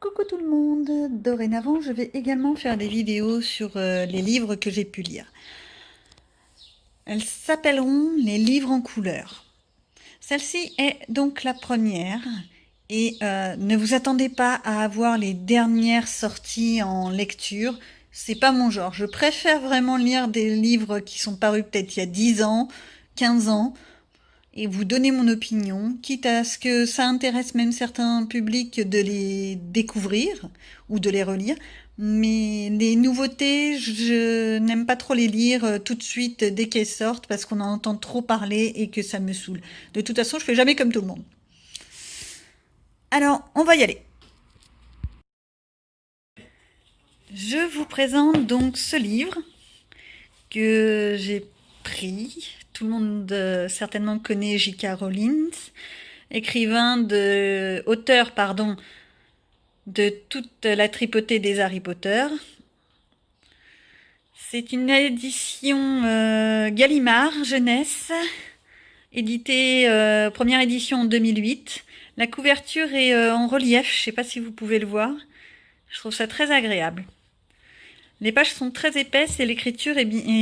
Coucou tout le monde! Dorénavant, je vais également faire des vidéos sur les livres que j'ai pu lire. Elles s'appelleront les livres en couleur. Celle-ci est donc la première et ne vous attendez pas à avoir les dernières sorties en lecture. C'est pas mon genre. Je préfère vraiment lire des livres qui sont parus peut-être il y a 10 ans, 15 ans, et vous donner mon opinion, quitte à ce que ça intéresse même certains publics de les découvrir ou de les relire. Mais les nouveautés, je n'aime pas trop les lire tout de suite dès qu'elles sortent parce qu'on en entend trop parler et que ça me saoule. De toute façon, je fais jamais comme tout le monde. Alors, on va y aller. Je vous présente donc ce livre que j'ai pris. Tout le monde certainement connaît J.K. Rowling, auteur, de toute la tripotée des Harry Potter. C'est une édition Gallimard jeunesse, éditée première édition en 2008. La couverture est en relief, je ne sais pas si vous pouvez le voir. Je trouve ça très agréable. Les pages sont très épaisses et l'écriture est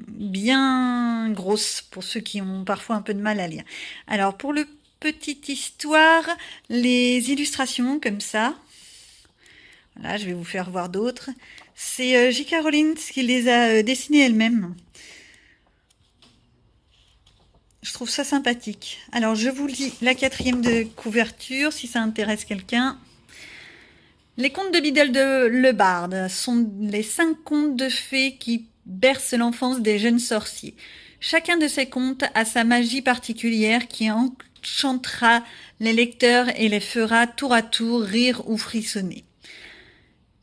bien grosse pour ceux qui ont parfois un peu de mal à lire. Alors pour le petite histoire, les illustrations comme ça, voilà, je vais vous faire voir d'autres. C'est J.K. Rowling qui les a dessinées elle-même. Je trouve ça sympathique. Alors je vous lis la quatrième de couverture si ça intéresse quelqu'un. Les contes de Biddle de Le Barde sont les 5 contes de fées qui bercent l'enfance des jeunes sorciers. Chacun de ces contes a sa magie particulière qui enchantera les lecteurs et les fera tour à tour rire ou frissonner.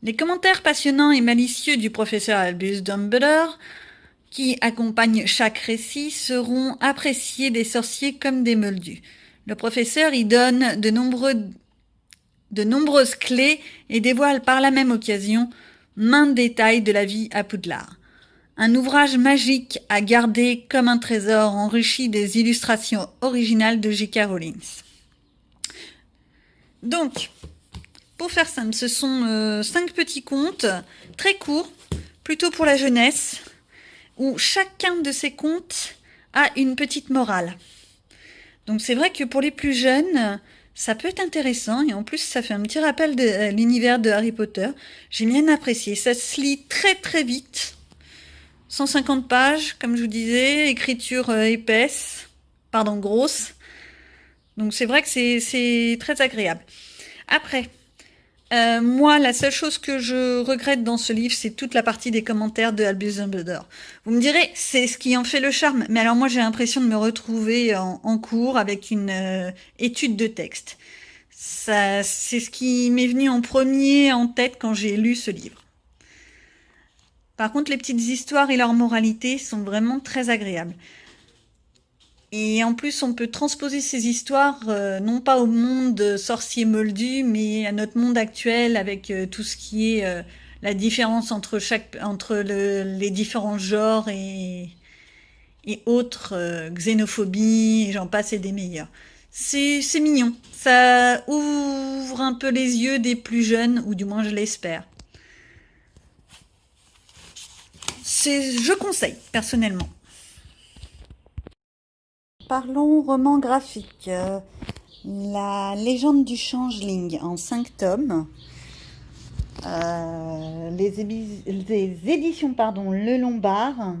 Les commentaires passionnants et malicieux du professeur Albus Dumbledore, qui accompagnent chaque récit, seront appréciés des sorciers comme des moldus. Le professeur y donne de nombreuses clés et dévoile par la même occasion maints détails de la vie à Poudlard. Un ouvrage magique à garder comme un trésor enrichi des illustrations originales de J.K. Rowling. Donc, pour faire simple, ce sont 5 petits contes, très courts, plutôt pour la jeunesse, où chacun de ces contes a une petite morale. Donc c'est vrai que pour les plus jeunes, ça peut être intéressant, et en plus ça fait un petit rappel de l'univers de Harry Potter. J'ai bien apprécié, ça se lit très très vite. 150 pages, comme je vous disais, écriture grosse. Donc c'est vrai que c'est très agréable. Après, moi, la seule chose que je regrette dans ce livre, c'est toute la partie des commentaires de Albus Dumbledore. Vous me direz, c'est ce qui en fait le charme. Mais alors moi, j'ai l'impression de me retrouver en cours avec une étude de texte. Ça, c'est ce qui m'est venu en premier en tête quand j'ai lu ce livre. Par contre, les petites histoires et leur moralité sont vraiment très agréables. Et en plus, on peut transposer ces histoires, non pas au monde sorcier moldu, mais à notre monde actuel avec tout ce qui est la différence entre les différents genres et autres, xénophobie, et j'en passe et des meilleurs. C'est mignon. Ça ouvre un peu les yeux des plus jeunes, ou du moins je l'espère. Je conseille, personnellement. Parlons roman graphique. La légende du changeling en 5 tomes. Les éditions Le Lombard.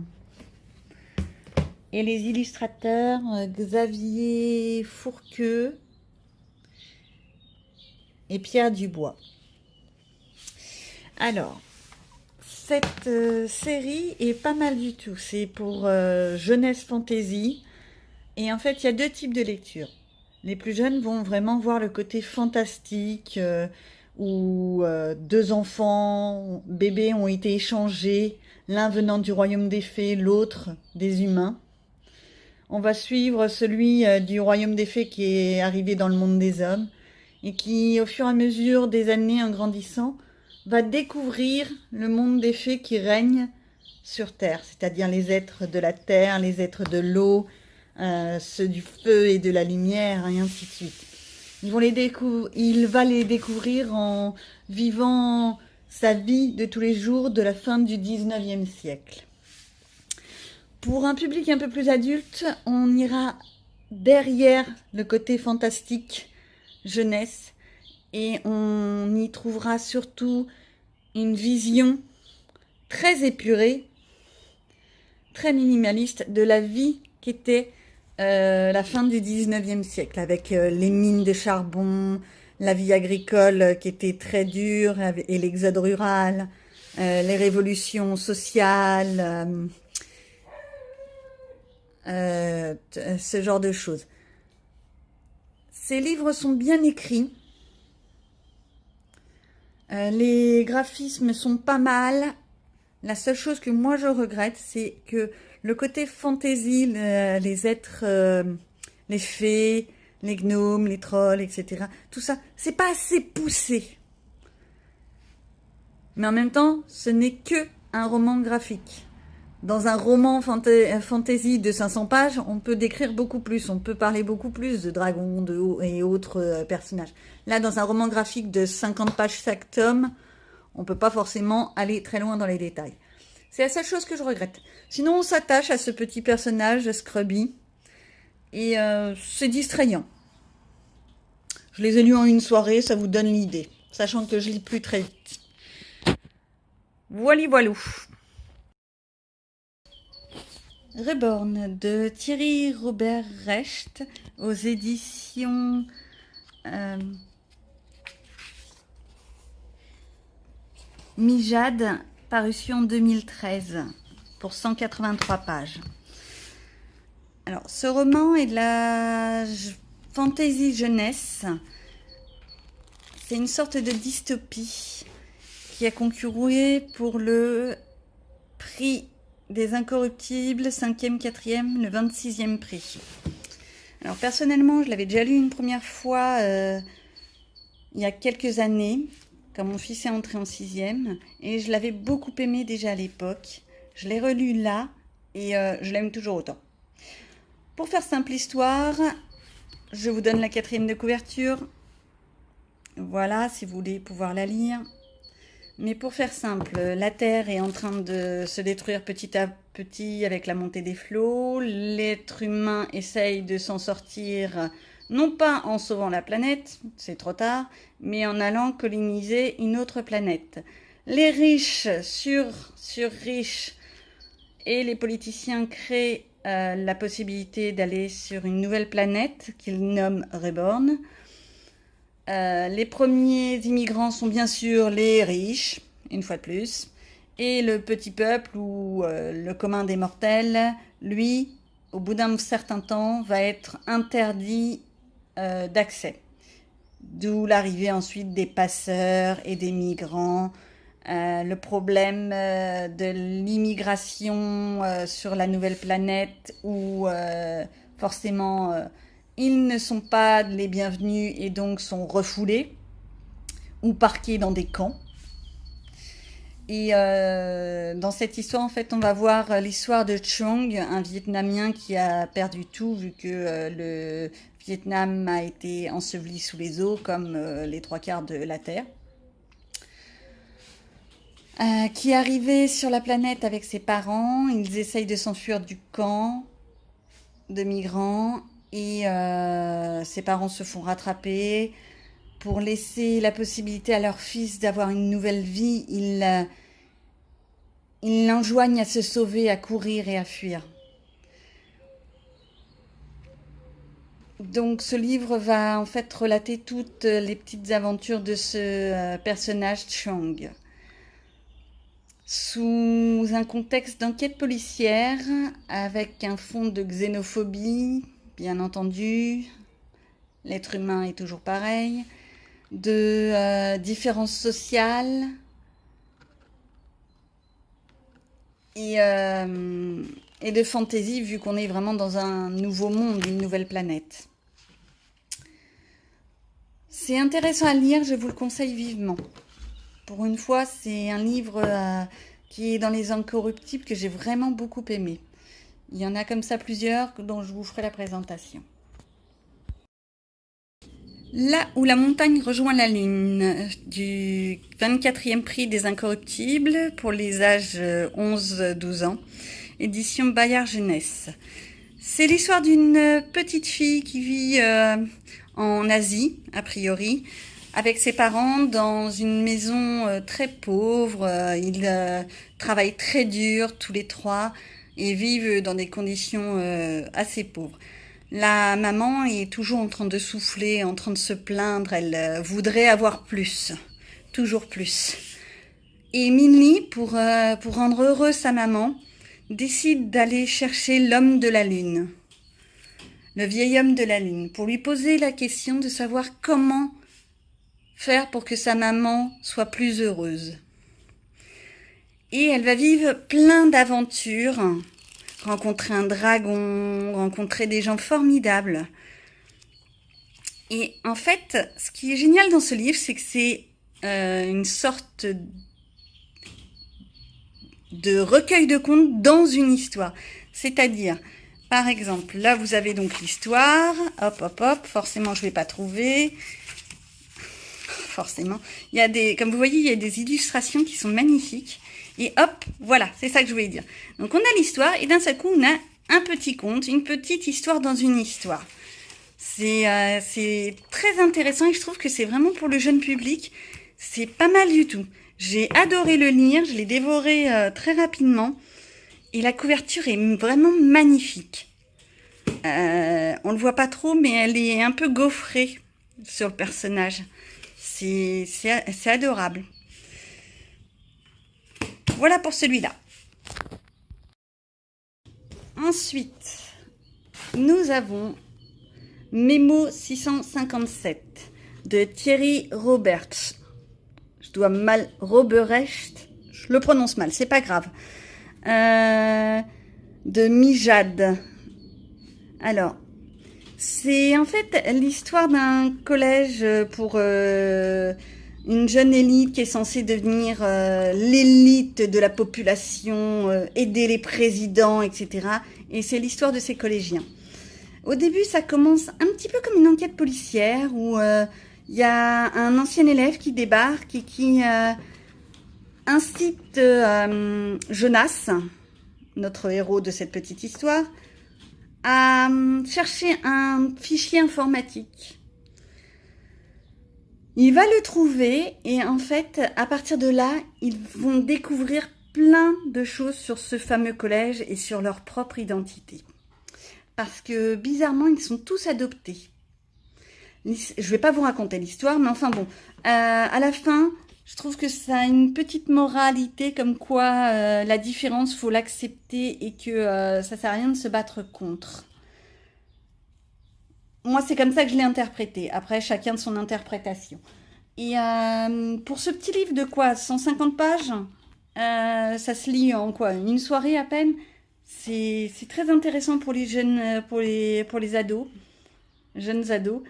Et les illustrateurs Xavier Fourqueux et Pierre Dubois. Alors, cette série est pas mal du tout. C'est pour jeunesse fantasy. Et en fait, il y a 2 types de lecture. Les plus jeunes vont vraiment voir le côté fantastique où 2 enfants, bébés ont été échangés, l'un venant du royaume des fées, l'autre des humains. On va suivre celui du royaume des fées qui est arrivé dans le monde des hommes et qui, au fur et à mesure des années en grandissant, va découvrir le monde des fées qui règne sur Terre, c'est-à-dire les êtres de la terre, les êtres de l'eau, ceux du feu et de la lumière, et ainsi de suite. Il va les découvrir en vivant sa vie de tous les jours de la fin du 19e siècle. Pour un public un peu plus adulte, on ira derrière le côté fantastique jeunesse et on y trouvera surtout une vision très épurée, très minimaliste de la vie qu'était la fin du 19e siècle, avec les mines de charbon, la vie agricole qui était très dure et l'exode rural, les révolutions sociales, ce genre de choses. Ces livres sont bien écrits. Les graphismes sont pas mal. La seule chose que moi je regrette, c'est que le côté fantasy, les êtres, les fées, les gnomes, les trolls, etc. Tout ça, c'est pas assez poussé. Mais en même temps, ce n'est que un roman graphique. Dans un roman fantasy de 500 pages, on peut décrire beaucoup plus, on peut parler beaucoup plus de dragons et autres personnages. Là, dans un roman graphique de 50 pages chaque tome, on peut pas forcément aller très loin dans les détails. C'est la seule chose que je regrette. Sinon, on s'attache à ce petit personnage, Scrubby, et c'est distrayant. Je les ai lus en une soirée, ça vous donne l'idée, sachant que je lis plus très vite. Voilou. Reborn de Thierry Robert Recht aux éditions Mijade, parution 2013 pour 183 pages. Alors, ce roman est de la fantasy jeunesse. C'est une sorte de dystopie qui a concouru pour le prix des Incorruptibles, 5e, 4e, le 26e prix. Alors personnellement, je l'avais déjà lu une première fois il y a quelques années, quand mon fils est entré en 6e, et je l'avais beaucoup aimé déjà à l'époque. Je l'ai relu là, et je l'aime toujours autant. Pour faire simple histoire, je vous donne la 4e de couverture. Voilà, si vous voulez pouvoir la lire. Mais pour faire simple, la Terre est en train de se détruire petit à petit avec la montée des flots. L'être humain essaye de s'en sortir, non pas en sauvant la planète, c'est trop tard, mais en allant coloniser une autre planète. Les riches sur-riches et les politiciens créent la possibilité d'aller sur une nouvelle planète qu'ils nomment Reborn. Les premiers immigrants sont bien sûr les riches, une fois de plus, et le petit peuple ou le commun des mortels, lui, au bout d'un certain temps, va être interdit d'accès. D'où l'arrivée ensuite des passeurs et des migrants, le problème de l'immigration sur la nouvelle planète où forcément ils ne sont pas les bienvenus et donc sont refoulés ou parqués dans des camps. Et dans cette histoire, en fait, on va voir l'histoire de Chong, un Vietnamien qui a perdu tout vu que le Vietnam a été enseveli sous les eaux comme les 3/4 de la Terre. Qui est arrivé sur la planète avec ses parents. Ils essayent de s'enfuir du camp de migrants et ses parents se font rattraper. Pour laisser la possibilité à leur fils d'avoir une nouvelle vie, ils l'enjoignent à se sauver, à courir et à fuir. Donc ce livre va en fait relater toutes les petites aventures de ce personnage Chong. Sous un contexte d'enquête policière, avec un fond de xénophobie, bien entendu, l'être humain est toujours pareil, de différences sociales et de fantaisie, vu qu'on est vraiment dans un nouveau monde, une nouvelle planète. C'est intéressant à lire, je vous le conseille vivement. Pour une fois, c'est un livre qui est dans les Incorruptibles que j'ai vraiment beaucoup aimé. Il y en a comme ça plusieurs dont je vous ferai la présentation. Là où la montagne rejoint la lune, du 24e prix des Incorruptibles pour les âges 11-12 ans, édition Bayard Jeunesse. C'est l'histoire d'une petite fille qui vit en Asie, a priori, avec ses parents dans une maison très pauvre. Ils travaillent très dur tous les trois et vivent dans des conditions assez pauvres. La maman est toujours en train de souffler, en train de se plaindre, elle voudrait avoir plus, toujours plus. Et Minli, pour rendre heureuse sa maman, décide d'aller chercher l'homme de la lune, le vieil homme de la lune, pour lui poser la question de savoir comment faire pour que sa maman soit plus heureuse. Et elle va vivre plein d'aventures, rencontrer un dragon, rencontrer des gens formidables. Et en fait, ce qui est génial dans ce livre, c'est que c'est une sorte de recueil de contes dans une histoire. C'est-à-dire, par exemple, là vous avez donc l'histoire, hop, hop, hop, forcément je ne vais pas trouver, forcément. Il y a des, comme vous voyez, il y a des illustrations qui sont magnifiques. Et hop, voilà, c'est ça que je voulais dire. Donc on a l'histoire et d'un seul coup on a un petit conte, une petite histoire dans une histoire. C'est très intéressant et je trouve que c'est vraiment pour le jeune public, c'est pas mal du tout. J'ai adoré le lire, je l'ai dévoré très rapidement et la couverture est vraiment magnifique. On le voit pas trop mais elle est un peu gaufrée sur le personnage. C'est adorable. Voilà pour celui-là. Ensuite, nous avons Mémo 657 de Thierry Roberts. Je dois mal Roberecht, je le prononce mal, c'est pas grave. De Mijade. Alors, c'est en fait l'histoire d'un collège pour une jeune élite qui est censée devenir l'élite de la population, aider les présidents, etc. Et c'est l'histoire de ces collégiens. Au début, ça commence un petit peu comme une enquête policière où il y a un ancien élève qui débarque et qui incite Jonas, notre héros de cette petite histoire, à chercher un fichier informatique. Il va le trouver et en fait, à partir de là, ils vont découvrir plein de choses sur ce fameux collège et sur leur propre identité. Parce que bizarrement, ils sont tous adoptés. Je ne vais pas vous raconter l'histoire, mais enfin bon, à la fin, je trouve que ça a une petite moralité comme quoi la différence, faut l'accepter et que ça sert à rien de se battre contre. Moi, c'est comme ça que je l'ai interprété. Après, chacun de son interprétation. Et pour ce petit livre de quoi 150 pages, ça se lit en quoi une soirée à peine. C'est très intéressant pour les jeunes, pour les ados, jeunes ados.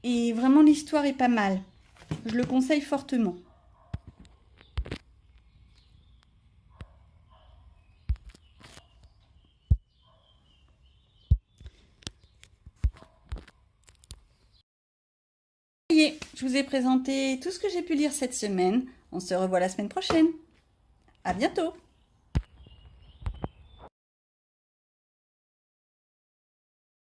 Et vraiment, l'histoire est pas mal. Je le conseille fortement. Ça y est, je vous ai présenté tout ce que j'ai pu lire cette semaine. On se revoit la semaine prochaine. À bientôt!